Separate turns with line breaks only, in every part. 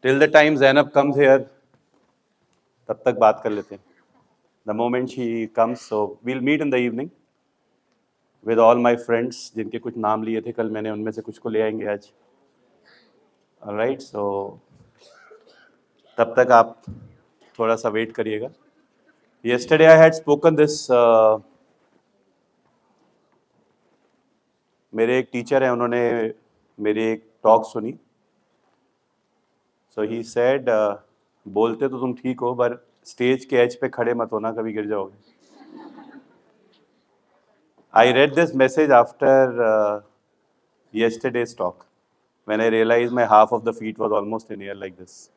Till the time Zainab comes here, तब तक बात कर लेते हैं. The moment she comes, so we'll meet in the evening with all my friends, जिनके कुछ नाम लिए थे कल मैंने, उनमें से कुछ को ले आएंगे आज. All right, so तब तक आप थोड़ा सा वेट करिएगा. Yesterday I had spoken this. मेरे एक टीचर हैं, उन्होंने मेरी एक टॉक सुनी. सो ही सेड, बोलते तो तुम ठीक हो पर स्टेज के एज पे खड़े मत होना, कभी गिर जाओगे. I read this message after yesterday's talk when I realized my half of the feet was almost in air like this.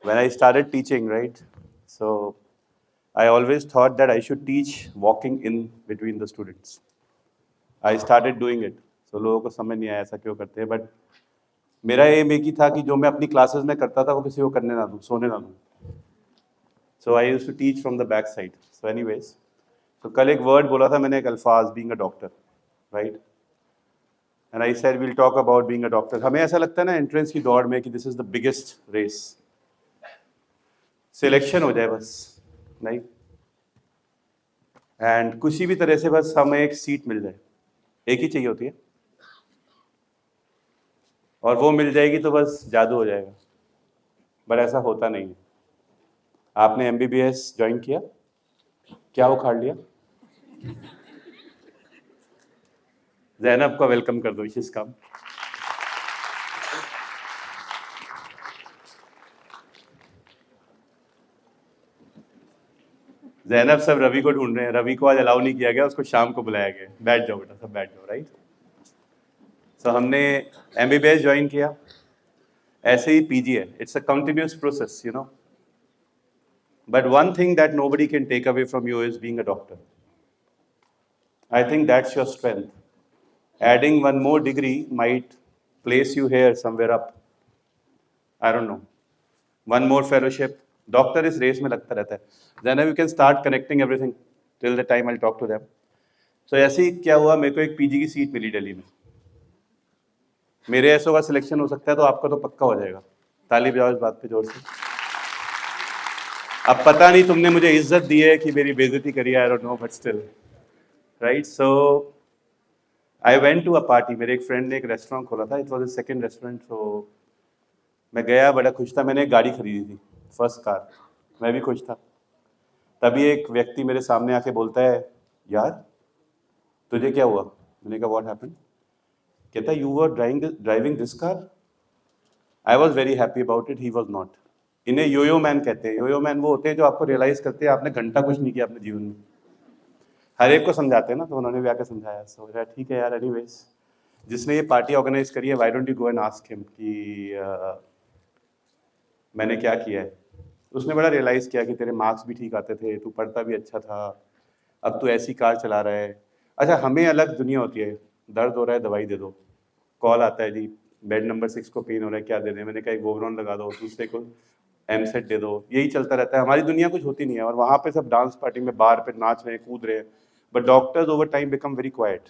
When I started teaching, right? So I always thought that I should teach walking in between the students. I started doing it. So लोगों को समझ नहीं आया ऐसा क्यों करते हैं, but मेरा एम एक ही था कि जो मैं अपनी क्लासेस में करता था वो किसी को करने ना दूँ, सोने ना दूँ. So I used to teach from the back side. So anyways, तो कल एक वर्ड बोला था मैंने, एक अल्फाज, being a doctor, right? And I said we'll talk about being a doctor. हमें ऐसा लगता है ना एंट्रेंस की दौड़ में कि this is the biggest race. Selection हो जाए बस, नहीं? एंड किसी भी तरह से बस हमें एक सीट मिल जाए, एक ही चाहिए होती है, और वो मिल जाएगी तो बस जादू हो जाएगा. बट ऐसा होता नहीं है. आपने एमबीबीएस ज्वाइन किया, क्या उखाड़ लिया? ज़ैनब का वेलकम कर दो, शीज़ कम. ज़ैनब सब रवि को ढूंढ रहे हैं. रवि को आज अलाउ नहीं किया गया, उसको शाम को बुलाया गया. बैठ जाओ बेटा, सब बैठ जाओ, राइट? सो हमने एमबीबीएस ज्वाइन किया. ऐसे ही पीजी है, it's a continuous process, you know. But one thing that nobody can take away from you is being a doctor. I think that's your strength. Adding one more degree might place you here somewhere up. I don't know. One more fellowship. Doctor इस race में लगता रहता है. Then you can start connecting everything till the time I'll talk to them. So ऐसे ही क्या हुआ, मेरे को एक पीजी की सीट मिली दिल्ली में. मेरे एसओ का सिलेक्शन हो सकता है तो आपका तो पक्का हो जाएगा. ताली बजाओ इस बात पे जोर से. अब पता नहीं तुमने मुझे इज्जत दी है कि मेरी बेइज्जती करी है, I don't know, but still, right? So I went to a party. मेरे एक फ्रेंड ने एक रेस्टोरेंट खोला था. It was a second restaurant. तो मैं गया, बड़ा खुश था. मैंने एक गाड़ी खरीदी थी, फर्स्ट कार. मैं भी खुश था. तभी एक व्यक्ति मेरे सामने आके बोलता है, यार तुझे क्या हुआ? मैंने कहा व्हाट हैपेंड? कहता है you were driving this car. I was very happy about it. He was not. इन्हें योयो मैन कहते हैं. योयो मैन वो होते हैं जो आपको रियलाइज करते हैं आपने घंटा कुछ नहीं किया अपने जीवन में. हर एक को समझाते हैं ना, तो उन्होंने भी आकर समझाया. सो ठीक है यार, एनीवेज, जिसने ये पार्टी ऑर्गेनाइज करी है, why don't you go and ask him कि मैंने क्या किया है. उसने बड़ा रियलाइज किया कि तेरे मार्क्स भी ठीक आते थे, तू पढ़ता भी अच्छा था, अब तू ऐसी कार चला रहा है. अच्छा, हमें अलग दुनिया होती है. दर्द हो रहा है, दवाई दे दो. कॉल आता है, जी बेड नंबर 6 को पेन हो रहा है, क्या दे दें? मैंने कहा एक वोवरॉन लगा दो, दूसरे को एमसेट दे दो. यही चलता रहता है. हमारी दुनिया कुछ होती नहीं है. और वहाँ पे सब डांस पार्टी में बार पे नाच रहे हैं, कूद रहे हैं. But doctors over time become very quite.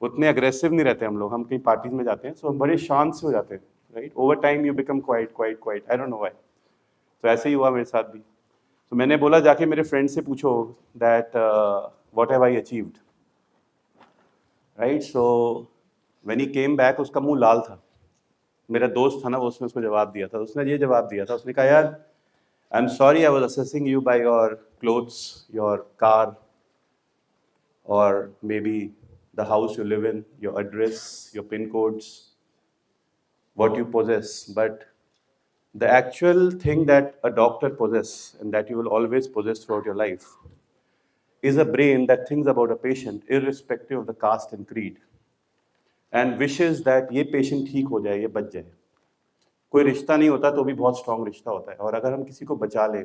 उतने अग्रेसिव नहीं रहते हम लोग. हम कहीं पार्टीज में जाते हैं तो हम बड़े शांत से हो जाते हैं, right? Over time you become quite. I don't know why. तो ऐसे ही हुआ मेरे साथ भी. तो मैंने बोला जाके मेरे फ्रेंड से पूछो that what have I achieved, right? So when he came back, उसका मुंह लाल था. मेरा दोस्त था ना, वो उसने उसको जवाब दिया था. उसने ये जवाब दिया था, उसने कहा यार I am sorry, I was assessing you by your clothes, your car, or maybe the house you live in, your address, your pin codes, what you possess. But the actual thing that a doctor possesses and that you will always possess throughout your life is a brain that thinks about a patient irrespective of the caste and creed and wishes that ये patient ठीक हो जाए, ये बच जाए. कोई रिश्ता नहीं होता तो भी बहुत स्ट्रांग रिश्ता होता है. और अगर हम किसी को बचा लें,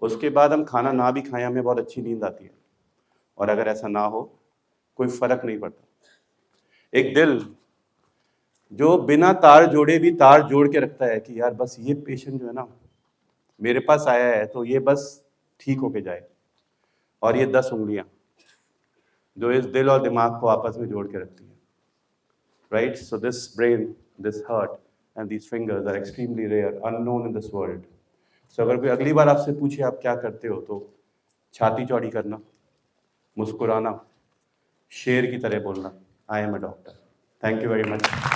उसके बाद हम खाना ना भी खाएं, हमें बहुत अच्छी नींद आती है. और अगर ऐसा ना हो, कोई फर्क नहीं पड़ता. एक दिल जो बिना तार जोड़े भी तार जोड़ के रखता है कि यार बस ये पेशेंट जो है ना मेरे पास आया है तो ये बस ठीक होके जाए. और ये 10 उंगलियां जो इस दिल और दिमाग को आपस में जोड़ के रखती है, right? So this brain, this heart and these fingers are extremely rare, unknown in this world. So अगर कोई अगली बार आपसे पूछे आप क्या करते हो, तो छाती चौड़ी करना, मुस्कुराना, शेर की तरह बोलना, I am a doctor. Thank you very much.